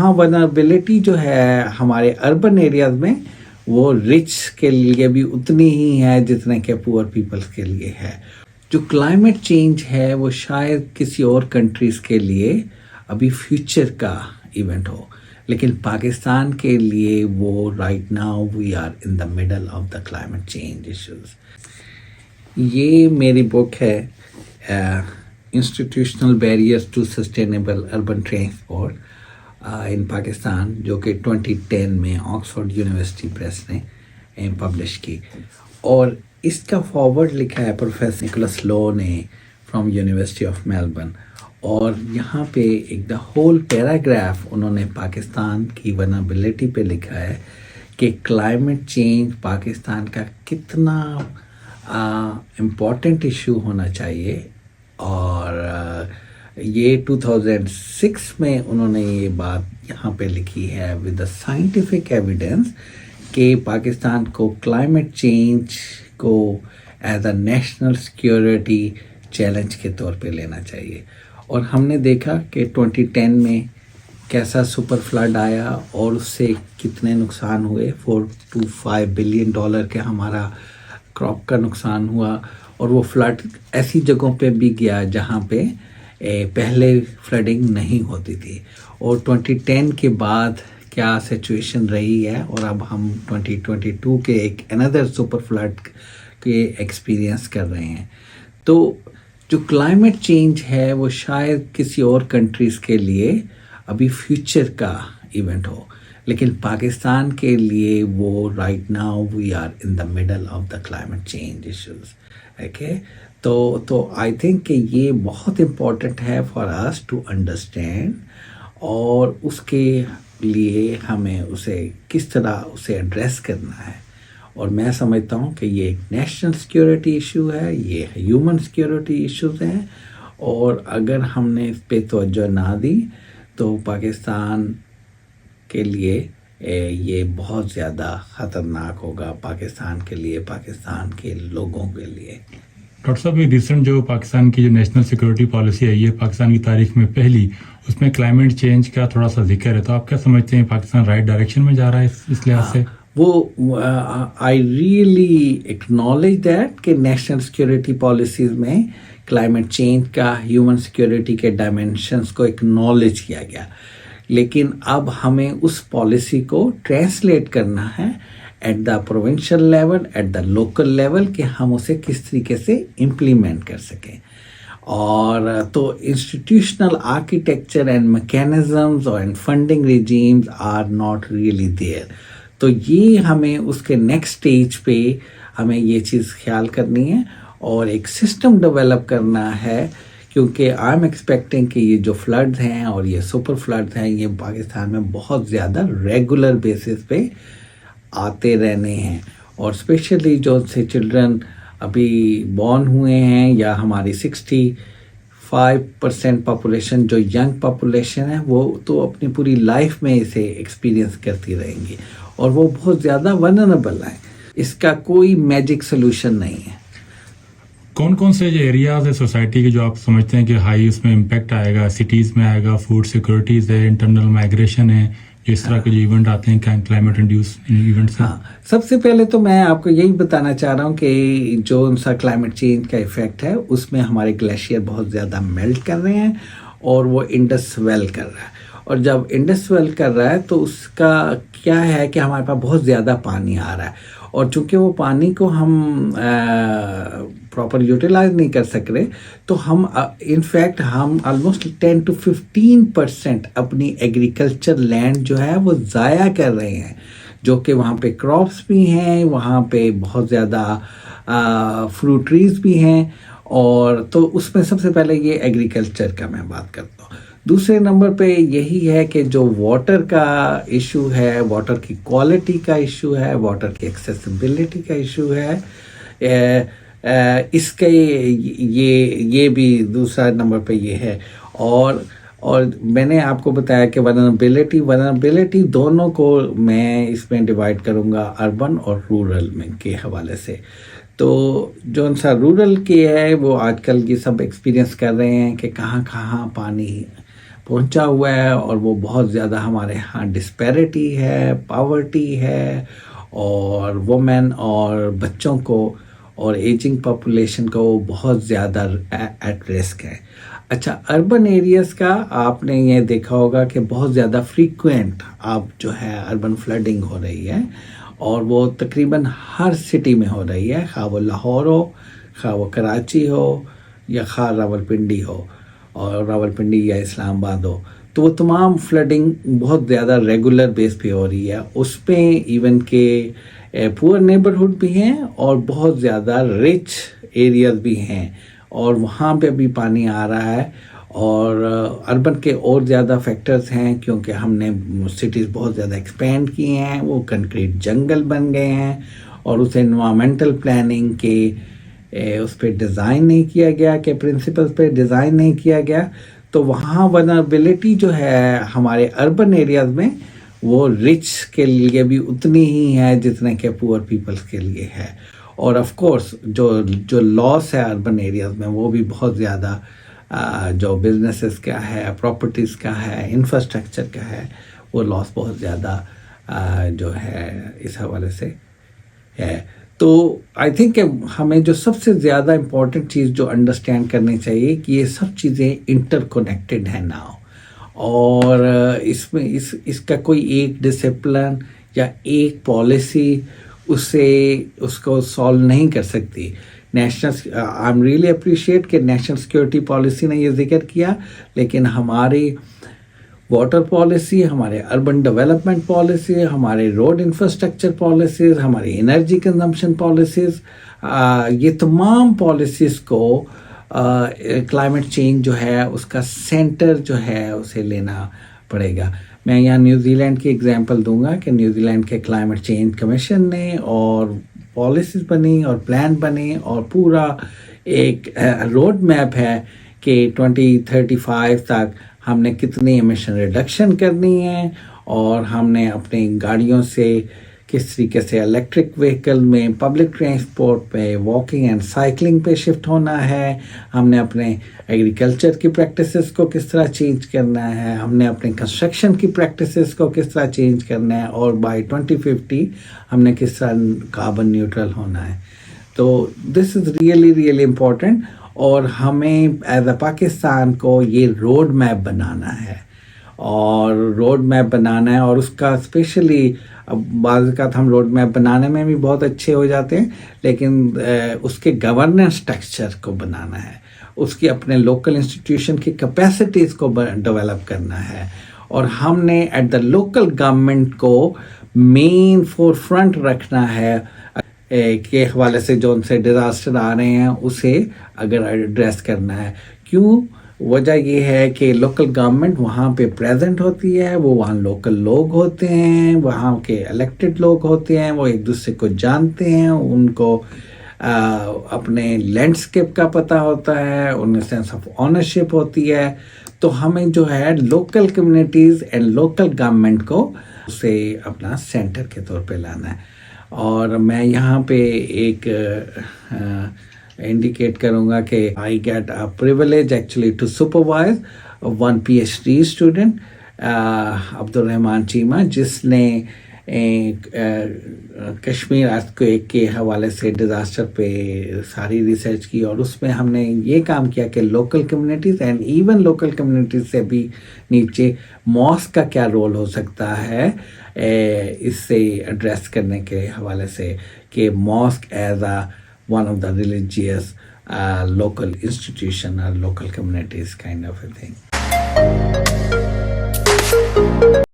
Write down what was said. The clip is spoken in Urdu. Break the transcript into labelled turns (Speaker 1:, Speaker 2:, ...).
Speaker 1: یہاں ونربلٹی جو ہے ہمارے اربن ایریاز میں وہ رچ کے لیے بھی اتنی ہی ہے جتنے کہ پور پیپلز کے لیے ہے. جو کلائمیٹ چینج ہے وہ شاید کسی اور کنٹریز کے لیے ابھی فیوچر کا ایونٹ ہو، لیکن پاکستان کے لیے وہ right now we are in the middle of the climate change issues. یہ میری بک ہے institutional barriers to sustainable urban transport in Pakistan, جو کہ 2010 میں آکسفورڈ یونیورسٹی پریس نے پبلش کی. اور اس کا فارورڈ لکھا ہے پروفیسر نکولس لو نے فرام یونیورسٹی آف میلبرن. اور یہاں پہ ایک دا ہول پیراگراف انہوں نے پاکستان کی ونربلٹی پہ لکھا ہے کہ کلائمیٹ چینج پاکستان کا کتنا امپورٹنٹ ایشو ہونا چاہیے. اور یہ 2006 میں انہوں نے یہ بات یہاں پہ لکھی ہے ود دا سائنٹیفک ایویڈنس کہ پاکستان کو کلائمیٹ چینج کو as a national security challenge کے طور پہ لینا چاہیے. اور ہم نے دیکھا کہ 2010 میں کیسا سپر فلڈ آیا اور اس سے کتنے نقصان ہوئے. $4 to $5 billion کے ہمارا کراپ کا نقصان ہوا. اور وہ فلڈ ایسی جگہوں پہ بھی گیا جہاں پہ پہلے فلڈنگ نہیں ہوتی تھی. اور 2010 کے بعد کیا سچویشن رہی ہے، اور اب ہم 2022 کے ایک اندر سپر فلڈ کے ایکسپیرئنس کر رہے ہیں. تو جو کلائمیٹ چینج ہے وہ شاید کسی اور کنٹریز کے لیے ابھی فیوچر کا ایونٹ ہو، لیکن پاکستان کے لیے وہ right now we are in the middle of the climate change issues. Okay, تو آئی تھنک کہ یہ بہت امپورٹنٹ ہے فار اس ٹو انڈرسٹینڈ، اور اس کے لیے ہمیں اسے کس طرح اسے ایڈریس کرنا ہے. اور میں سمجھتا ہوں کہ یہ ایک نیشنل سیکیورٹی ایشو ہے، یہ ہیومن سیکیورٹی ایشوز ہیں، اور اگر ہم نے اس پہ توجہ نہ دی تو پاکستان کے لیے یہ بہت زیادہ خطرناک ہوگا، پاکستان کے لیے، پاکستان کے لوگوں کے لیے.
Speaker 2: ڈاکٹر صاحب، یہ ریسنٹ جو پاکستان کی جو نیشنل سیکورٹی پالیسی ہے، یہ پاکستان کی تاریخ میں پہلی، اس میں کلائمیٹ چینج کا تھوڑا سا ذکر ہے، تو آپ کیا سمجھتے ہیں پاکستان رائٹ ڈائریکشن میں جا رہا ہے اس لحاظ سے؟
Speaker 1: وہ آئی ریئلی ایکنالج دیٹ کہ نیشنل سیکورٹی پالیسیز میں کلائمیٹ چینج کا، ہیومن سیکورٹی کے ڈائمینشنس کو ایکنالج کیا گیا، لیکن اب ہمیں اس پالیسی کو ٹرانسلیٹ کرنا ہے at the provincial level, at the local level, کہ ہم اسے کس طریقے سے امپلیمنٹ کر سکیں. اور تو institutional architecture and mechanisms and funding regimes are not really there. تو یہ ہمیں اس کے نیکسٹ اسٹیج پہ ہمیں یہ چیز خیال کرنی ہے اور ایک سسٹم ڈیولپ کرنا ہے، کیونکہ آئی ایم ایکسپیکٹنگ کہ یہ جو فلڈز ہیں اور یہ سپر فلڈز ہیں یہ پاکستان میں بہت زیادہ ریگولر بیسس پہ آتے رہنے ہیں. اور اسپیشلی جو سے چلڈرن ابھی بورن ہوئے ہیں، یا ہماری 65% پاپولیشن جو ینگ پاپولیشن ہے، وہ تو اپنی پوری لائف میں اسے ایکسپیرئنس کرتی رہیں گی، اور وہ بہت زیادہ ونربل ہیں. اس کا کوئی میجک سلوشن نہیں ہے.
Speaker 2: کون کون سے جو ایریاز ہے سوسائٹی کے جو آپ سمجھتے ہیں کہ ہائی اس میں امپیکٹ آئے گا؟ سٹیز میں آئے گا، فوڈ سیکورٹیز ہے، انٹرنل مائگریشن ہے، اس طرح کے جو ایونٹ آتے ہیں کلائمیٹ انڈیوس ایونٹس ہیں.
Speaker 1: سب سے پہلے تو میں آپ کو یہی بتانا چاہ رہا ہوں کہ جو ان سا کلائمیٹ چینج کا ایفیکٹ ہے اس میں ہمارے گلیشیئر بہت زیادہ میلٹ کر رہے ہیں، اور وہ انڈس ویل کر رہا ہے. اور جب انڈس ویل کر رہا ہے تو اس کا کیا ہے کہ ہمارے پاس بہت زیادہ پانی آ رہا ہے، اور چونکہ وہ پانی کو ہم پراپر یوٹیلائز نہیں کر سک رہے، تو ہم انفیکٹ ہم آلموسٹ 10 to 15% اپنی ایگریکلچر لینڈ جو ہے وہ ضائع کر رہے ہیں، جو کہ وہاں پہ کراپس بھی ہیں، وہاں پہ بہت زیادہ فروٹ ٹریز بھی ہیں. اور تو اس میں سب سے پہلے یہ ایگریکلچر کا میں بات کرتا ہوں. دوسرے نمبر پہ یہی ہے کہ جو واٹر کا ایشو ہے، واٹر کی کوالٹی کا ایشو ہے، واٹر کی ایکسیسیبلٹی کا ایشو ہے، اس کے یہ بھی دوسرا نمبر پہ یہ ہے. اور میں نے آپ کو بتایا کہ ونربلٹی دونوں کو میں اس میں ڈیوائڈ کروں گا، اربن اور رورل میں کے حوالے سے. تو جو ان سا رورل کے ہے وہ آج کل یہ سب ایکسپیرینس کر رہے ہیں کہ کہاں کہاں پانی پہنچا ہوا ہے اور وہ بہت زیادہ ہمارے ہاں ڈسپیرٹی ہے, پاورٹی ہے, اور وومن اور بچوں کو اور ایجنگ پاپولیشن کو وہ بہت زیادہ ایٹ رسک ہے. اچھا, اربن ایریاز کا آپ نے یہ دیکھا ہوگا کہ بہت زیادہ فریکوینٹ اب جو ہے اربن فلڈنگ ہو رہی ہے, اور وہ تقریباً ہر سٹی میں ہو رہی ہے, خواہ وہ لاہور ہو, خواہ وہ کراچی ہو, یا خواہ راولپنڈی ہو, اور راولپنڈی یا اسلام آباد ہو. تو وہ تمام فلڈنگ بہت زیادہ ریگولر بیس پہ ہو رہی ہے. اس پہ ایون کہ پور نیبرہڈ بھی ہیں اور بہت زیادہ رچ ایریاز بھی ہیں, اور وہاں پہ بھی پانی آ رہا ہے. اور اربن کے اور زیادہ فیکٹرز ہیں, کیونکہ ہم نے سٹیز بہت زیادہ ایکسپینڈ کیے ہیں, وہ کنکریٹ جنگل بن گئے ہیں, اور اسے انوائرمنٹل پلاننگ کے اس پہ ڈیزائن نہیں کیا گیا, کہ پرنسپلز پہ ڈیزائن نہیں کیا گیا. تو وہاں ولنریبلٹی جو ہے ہمارے اربن ایریاز میں وہ رچ کے لیے بھی اتنی ہی ہے جتنے کہ پور پیپلز کے لیے ہے. اور آف کورس جو لاس ہے اربن ایریاز میں وہ بھی بہت زیادہ جو بزنسز کا ہے, پراپرٹیز کا ہے, انفراسٹرکچر کا ہے, وہ لاس بہت زیادہ جو ہے اس حوالے سے ہے. تو آئی تھنک کہ ہمیں جو سب سے زیادہ امپورٹنٹ چیز جو انڈرسٹینڈ کرنی چاہیے کہ یہ سب چیزیں انٹر کنیکٹڈ ہیں ناؤ, اور اس میں اس کا کوئی ایک ڈسپلن یا ایک پالیسی اس کو سالو نہیں کر سکتی. آئی ایم ریئلی اپریشیٹ کہ نیشنل سیکورٹی پالیسی نے یہ ذکر کیا, لیکن ہماری واٹر پالیسی, ہمارے اربن ڈیولپمنٹ پالیسی, ہمارے روڈ انفراسٹرکچر پالیسیز, ہماری انرجی کنزمپشن پالیسیز, یہ تمام پالیسیز کو کلائمیٹ چینج جو ہے اس کا سینٹر جو ہے اسے لینا پڑے گا. میں یہاں نیوزی لینڈ کی اگزامپل دوں گا کہ نیوزی لینڈ کے کلائمیٹ چینج کمیشن نے اور پالیسیز بنی اور پلان بنے, اور پورا ایک روڈ میپ ہے کہ 2035 تک ہم نے کتنی ایمیشن ریڈکشن کرنی ہے, اور ہم نے اپنی گاڑیوں سے کس طریقے سے الیکٹرک وہیکل میں, پبلک ٹرانسپورٹ پہ, واکنگ اینڈ سائیکلنگ پہ شفٹ ہونا ہے, ہم نے اپنے ایگریکلچر کی پریکٹسز کو کس طرح چینج کرنا ہے, ہم نے اپنے کنسٹرکشن کی پریکٹسز کو کس طرح چینج کرنا ہے, اور بائی 2050 ہم نے کس طرح کاربن نیوٹرل ہونا ہے. تو دس از ریئلی امپورٹنٹ, اور ہمیں ایز اے پاکستان کو یہ روڈ میپ بنانا ہے, اور اس کا اسپیشلی اب بعض اوقات ہم روڈ میپ بنانے میں بھی بہت اچھے ہو جاتے ہیں, لیکن اس کے گورننس اسٹرکچر کو بنانا ہے, اس کی اپنے لوکل انسٹیٹیوشن کی کیپیسٹیز کو ڈیولپ کرنا ہے, اور ہم نے ایٹ دا لوکل گورنمنٹ کو مین فور فرنٹ رکھنا ہے کے حوالے سے جو ان سے ڈیزاسٹر آ رہے ہیں اسے اگر ایڈریس کرنا ہے. کیوں؟ وجہ یہ ہے کہ لوکل گورنمنٹ وہاں پہ پریزنٹ ہوتی ہے, وہ وہاں لوکل لوگ ہوتے ہیں, وہاں کے الیکٹڈ لوگ ہوتے ہیں, وہ ایک دوسرے کو جانتے ہیں, ان کو اپنے لینڈسکیپ کا پتہ ہوتا ہے, انہیں سینس آف اونرشپ ہوتی ہے. تو ہمیں جو ہے local communities and local government کو اسے اپنا سینٹر کے طور پہ لانا ہے. اور میں یہاں پہ ایک انڈیکیٹ کروں گا کہ I get a privilege actually to supervise one PhD student Abdul Rahman Cheema, جس نے کشمیر ارتھکویک کے حوالے سے ڈیزاسٹر پہ ساری ریسرچ کی, اور اس میں ہم نے یہ کام کیا کہ local communities and even local communities سے بھی نیچے ماسک کا کیا رول ہو سکتا ہے اس سے ایڈریس کرنے کے حوالے سے, کہ mask as a one of the religious local institution or local communities kind of a thing.